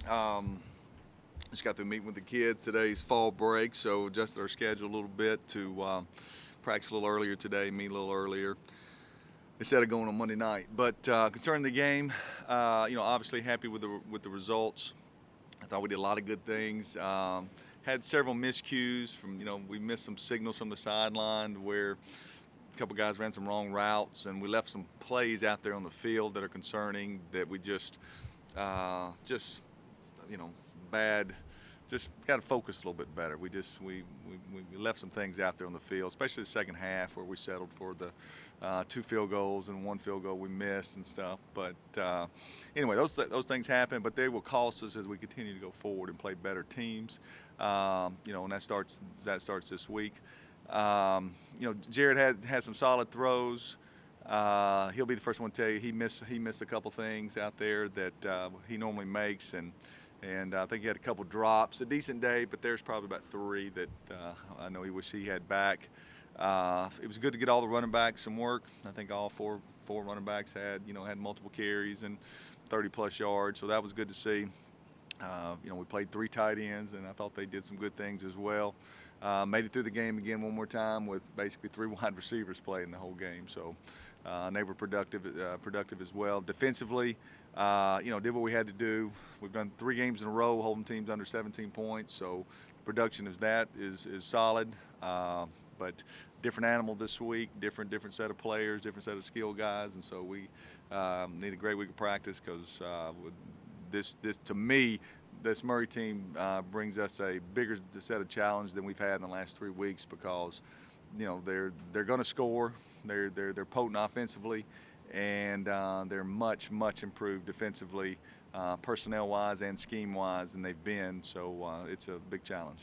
Um, just got through meeting with the kids. Today's fall break, so adjusted our schedule a little bit to practice a little earlier today, meet a little earlier instead of going on Monday night. But concerning the game, obviously happy with the results. I thought we did a lot of good things. Had several miscues from we missed some signals from the sideline where a couple guys ran some wrong routes, and we left some plays out there on the field that are concerning that we just you know bad. Just got to focus a little bit better. We left some things out there on the field, especially the second half where we settled for the two field goals and one field goal we missed and stuff. But anyway, those things happen, but they will cost us as we continue to go forward and play better teams. And that starts this week. Jared had some solid throws. He'll be the first one to tell you he missed a couple things out there that he normally makes, and I think he had a couple drops. A decent day, but there's probably about three that I know he wished he had back. It was good to get all the running backs some work. I think all four running backs had multiple carries and 30+ yards, so that was good to see. We played three tight ends, and I thought they did some good things as well. Made it through the game again one more time with basically three wide receivers playing the whole game. So they were productive as well. Defensively, did what we had to do. We've done 3 games in a row holding teams under 17 points. So production is solid. But different animal this week, different set of players, different set of skill guys, and so we need a great week of practice because this to me, this Murray team brings us a bigger set of challenge than we've had in the last 3 weeks because they're going to score, they're potent offensively, and they're much improved defensively, personnel wise and scheme wise than they've been. So it's a big challenge.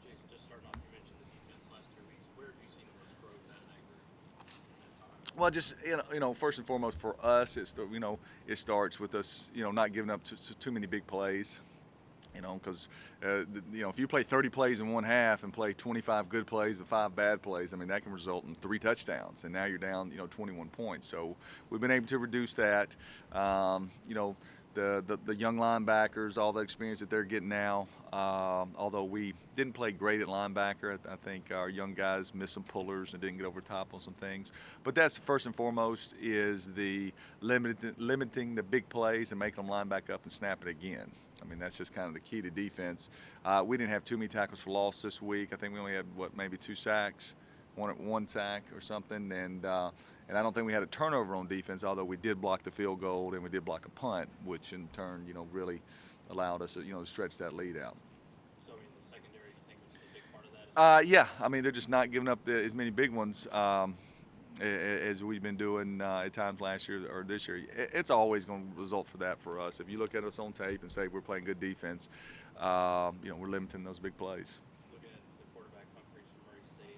Jason, just starting off, you mentioned the defense last 3 weeks. Where have you seen the most growth out of that group? Well, just first and foremost for us, it starts with us, not giving up too many big plays. Because if you play 30 plays in one half and play 25 good plays but 5 bad plays, I mean that can result in 3 touchdowns, and now you're down 21 points. So we've been able to reduce that. The young linebackers, all the experience that they're getting now. Although we didn't play great at linebacker, I think our young guys missed some pullers and didn't get over top on some things. But that's first and foremost is the limiting the big plays and making them line back up and snap it again. I mean, that's just kind of the key to defense. We didn't have too many tackles for loss this week. I think we only had, maybe 2 sacks, one sack or something. And I don't think we had a turnover on defense, although we did block the field goal and we did block a punt, which in turn, really allowed us to stretch that lead out. So, I mean, the secondary, you think, was a big part of that as well? Yeah, I mean, they're just not giving up as many big ones as we've been doing at times last year or this year. It's always going to result for that for us. If you look at us on tape and say we're playing good defense, we're limiting those big plays. Looking at the quarterback Humphreys from Murray State,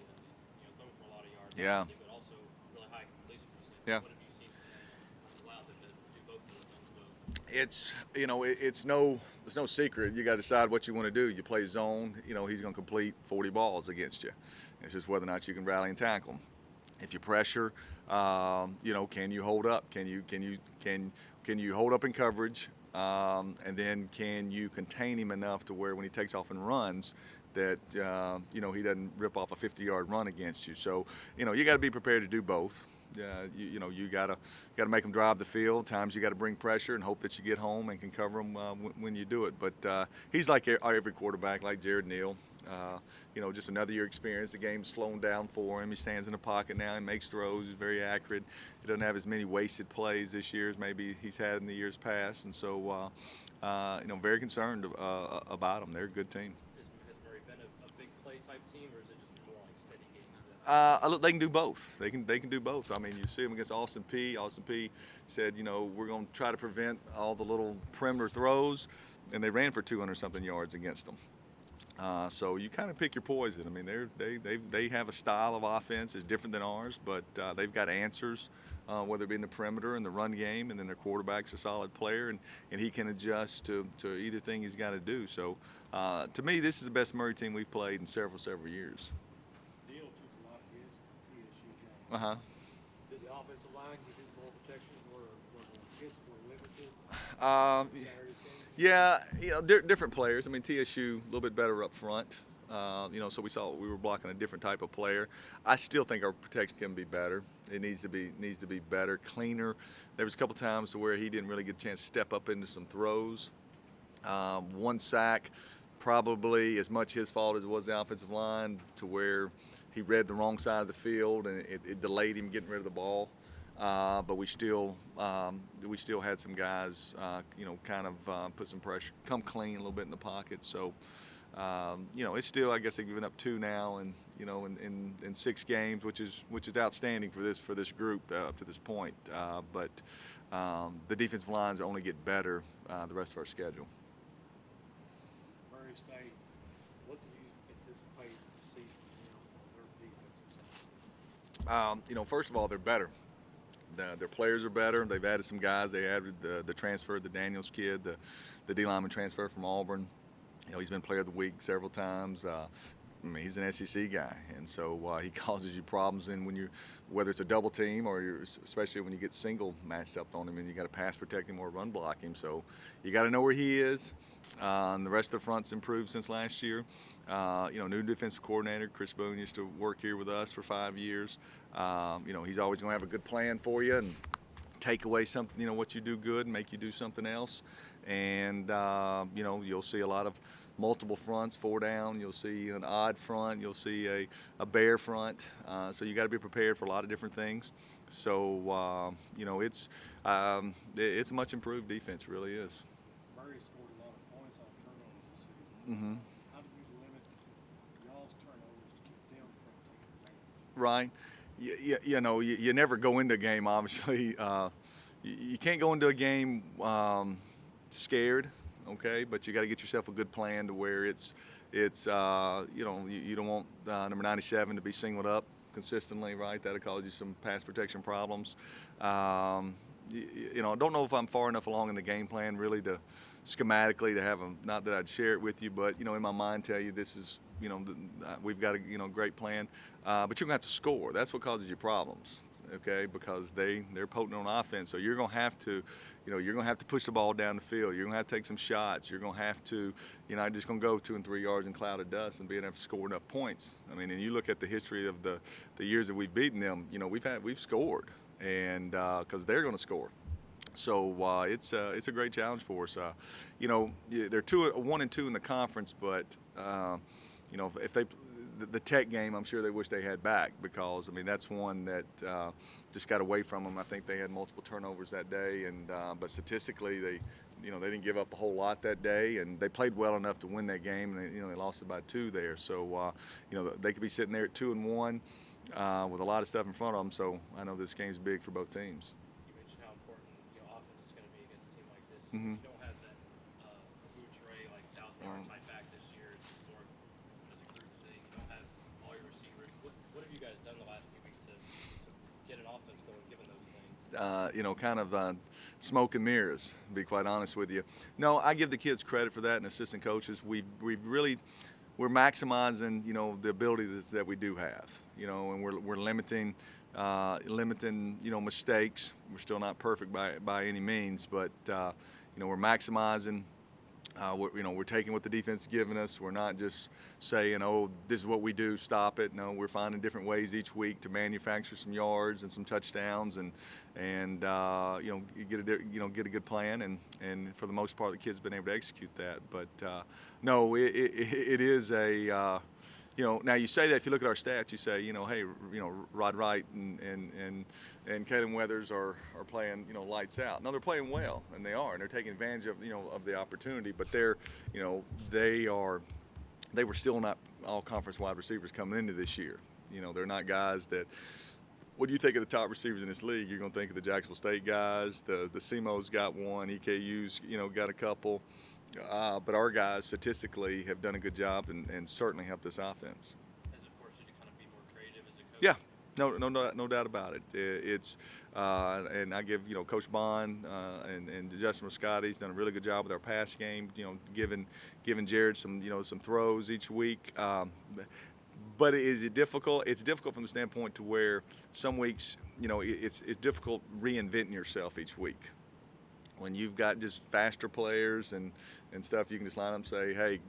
he's throwing for a lot of yards, Yeah. obviously, but also really high completion percentage. Yeah. What have you seen from him that's allowed them to do both of those things well? It's no secret. You got to decide what you want to do. You play zone, he's going to complete 40 balls against you. It's just whether or not you can rally and tackle him. If you pressure, can you hold up? Can you hold up in coverage? And then can you contain him enough to where when he takes off and runs, that he doesn't rip off a 50-yard run against you. So you got to be prepared to do both. You got to make them drive the field. Times you got to bring pressure and hope that you get home and can cover them when you do it. But he's like every quarterback, like Jared Neal. Just another year experience. The game's slowing down for him. He stands in the pocket now and makes throws. He's very accurate. He doesn't have as many wasted plays this year as maybe he's had in the years past. And so, very concerned about him. They're a good team. Has Murray been a big play type team, or is it just more like steady games? Look, they can do both. They can do both. I mean, you see them against Austin Peay. Austin Peay said, we're going to try to prevent all the little perimeter throws, and they ran for 200-something yards against them. So you kind of pick your poison. I mean, they have a style of offense that's different than ours, but they've got answers, whether it be in the perimeter and the run game, and then their quarterback's a solid player, and he can adjust to either thing he's got to do. So to me, this is the best Murray team we've played in several years. Neal took a lot of hits at the TSU game. Uh-huh. Did the offensive line give him more protection, or hits were limited? Uh, Saturday game? Yeah, different players. I mean, TSU a little bit better up front. So we were blocking a different type of player. I still think our protection can be better. It needs to be better, cleaner. There was a couple times where he didn't really get a chance to step up into some throws. One sack, probably as much his fault as it was the offensive line, to where he read the wrong side of the field and it delayed him getting rid of the ball. But we still had some guys, kind of put some pressure, come clean a little bit in the pocket. So, it's still, I guess they've given up 2 now, and in 6 games, which is outstanding for this group up to this point. But the defensive lines only get better the rest of our schedule. Murray State, what do you anticipate to see from their defensive side? First of all, they're better. Their players are better. They've added some guys. They added the transfer, the Daniels kid, the D lineman transfer from Auburn. He's been Player of the Week several times. He's an SEC guy, and so he causes you problems. And whether it's a double team or especially when you get single matched up on him, and you got to pass protect him or run block him. So you got to know where he is. And the rest of the front's improved since last year. New defensive coordinator Chris Boone used to work here with us for 5 years. He's always going to have a good plan for you and take away something, what you do good and make you do something else. And, you'll see a lot of multiple fronts, 4 down. You'll see an odd front. You'll see a bear front. So you got to be prepared for a lot of different things. So, it's a much improved defense, it really is. Murray scored a lot of points off turnovers this season. Mm-hmm. How do you limit y'all's turnovers to keep them from taking advantage? Right. You never go into a game, obviously. You can't go into a game scared, okay? But you got to get yourself a good plan to where you don't want number 97 to be singled up consistently, right? That'll cause you some pass protection problems. I don't know if I'm far enough along in the game plan really to schematically to have them. Not that I'd share it with you, but in my mind tell you this is we've got a great plan, but you're gonna have to score. That's what causes you problems, okay? Because they're potent on offense, so you're gonna have to push the ball down the field. You're gonna have to take some shots. You're gonna have to not just gonna go 2 and 3 yards in a cloud of dust and be able to score enough points. I mean, and you look at the history of the years that we've beaten them. We've scored, and because they're gonna score. So it's a great challenge for us. They're 1 and 2 in the conference, but if the Tech game, I'm sure they wish they had back, because that's one that just got away from them. I think they had multiple turnovers that day, and but statistically they didn't give up a whole lot that day, and they played well enough to win that game, and they lost it by 2 there. So they could be sitting there at 2 and 1 with a lot of stuff in front of them. So I know this game's big for both teams. How important offense is going to be against a team like this. Mm-hmm. You don't have that Ray like 1,000-yard type back this year. It's more as a group thing. You don't have all your receivers. What have you guys done the last few weeks to get an offense going, given those things? Kind of smoke and mirrors, to be quite honest with you. No, I give the kids credit for that, and assistant coaches. We're maximizing the abilities that we do have. And we're limiting mistakes. We're still not perfect by any means, but we're maximizing. We're taking what the defense is giving us. We're not just saying, "Oh, this is what we do. Stop it." No, we're finding different ways each week to manufacture some yards and some touchdowns, and get a good plan. And for the most part, the kids have been able to execute that. But no, it is a. Now you say that if you look at our stats, you say, hey, Rod Wright and Caden Weathers are playing, lights out. No, they're playing well, and they are, and they're taking advantage of, of the opportunity. But they were still not all conference wide receivers coming into this year. They're not guys that. What do you think of the top receivers in this league? You're going to think of the Jacksonville State guys. The CMO's got one. EKU's, got a couple. But our guys statistically have done a good job and certainly helped this offense. Has it forced you to kind of be more creative as a coach? Yeah, no doubt about it. It's and I give Coach Bond and Justin Moscotti's done a really good job with our pass game. Giving Jared some some throws each week. But is it difficult? It's difficult from the standpoint to where some weeks it's difficult reinventing yourself each week. when you've got just faster players and stuff, you can just line up and say, hey,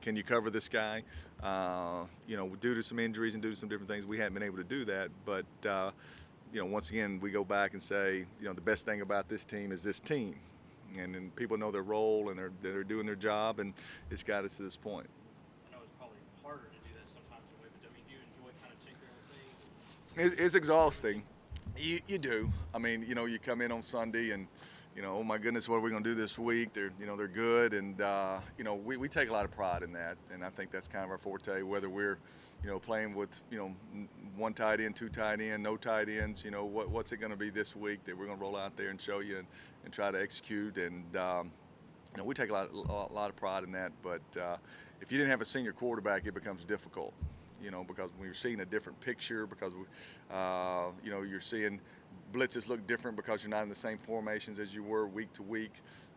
can you cover this guy? Due to some injuries and due to some different things, we haven't been able to do that. But, once again, we go back and say, the best thing about this team is this team. And then people know their role and they're doing their job, and it's got us to this point. I know it's probably harder to do that sometimes in a way, but do you enjoy kind of tinkering with things? It's exhausting. You do. I mean, you come in on Sunday and, oh my goodness, what are we going to do this week? They're good, and we take a lot of pride in that, and I think that's kind of our forte. Whether we're, playing with, one tight end, two tight end, no tight ends, what's it going to be this week that we're going to roll out there and show you and try to execute, and we take a lot of pride in that. But if you didn't have a senior quarterback, it becomes difficult. Because when you're seeing a different picture, because you're seeing blitzes look different because you're not in the same formations as you were week to week.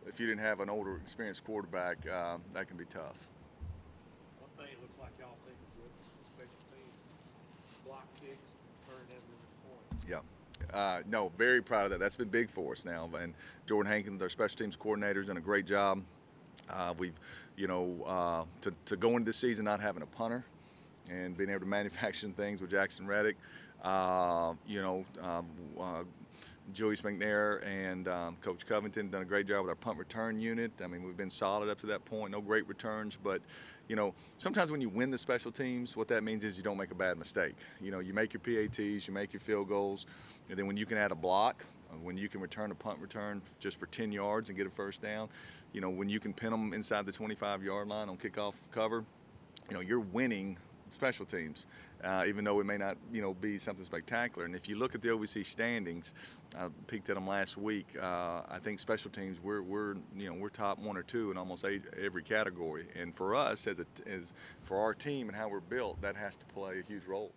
If you didn't have an older, experienced quarterback, that can be tough. One thing it looks like y'all take is with special teams, block kicks, turn them into points. Yeah. No, very proud of that. That's been big for us now. And Jordan Hankins, our special teams coordinator, has done a great job. We've, to go into this season not having a punter and being able to manufacture things with Jackson Reddick, Julius McNair and Coach Covington done a great job with our punt return unit. I mean, we've been solid up to that point, no great returns, but sometimes when you win the special teams, what that means is you don't make a bad mistake. You make your PATs, you make your field goals, and then when you can add a block, when you can return a punt return just for 10 yards and get a first down, when you can pin them inside the 25-yard line on kickoff cover, you're winning special teams, even though it may not, be something spectacular. And if you look at the OVC standings, I peeked at them last week. I think special teams we're top one or two in almost every category. And for us, as for our team and how we're built, that has to play a huge role.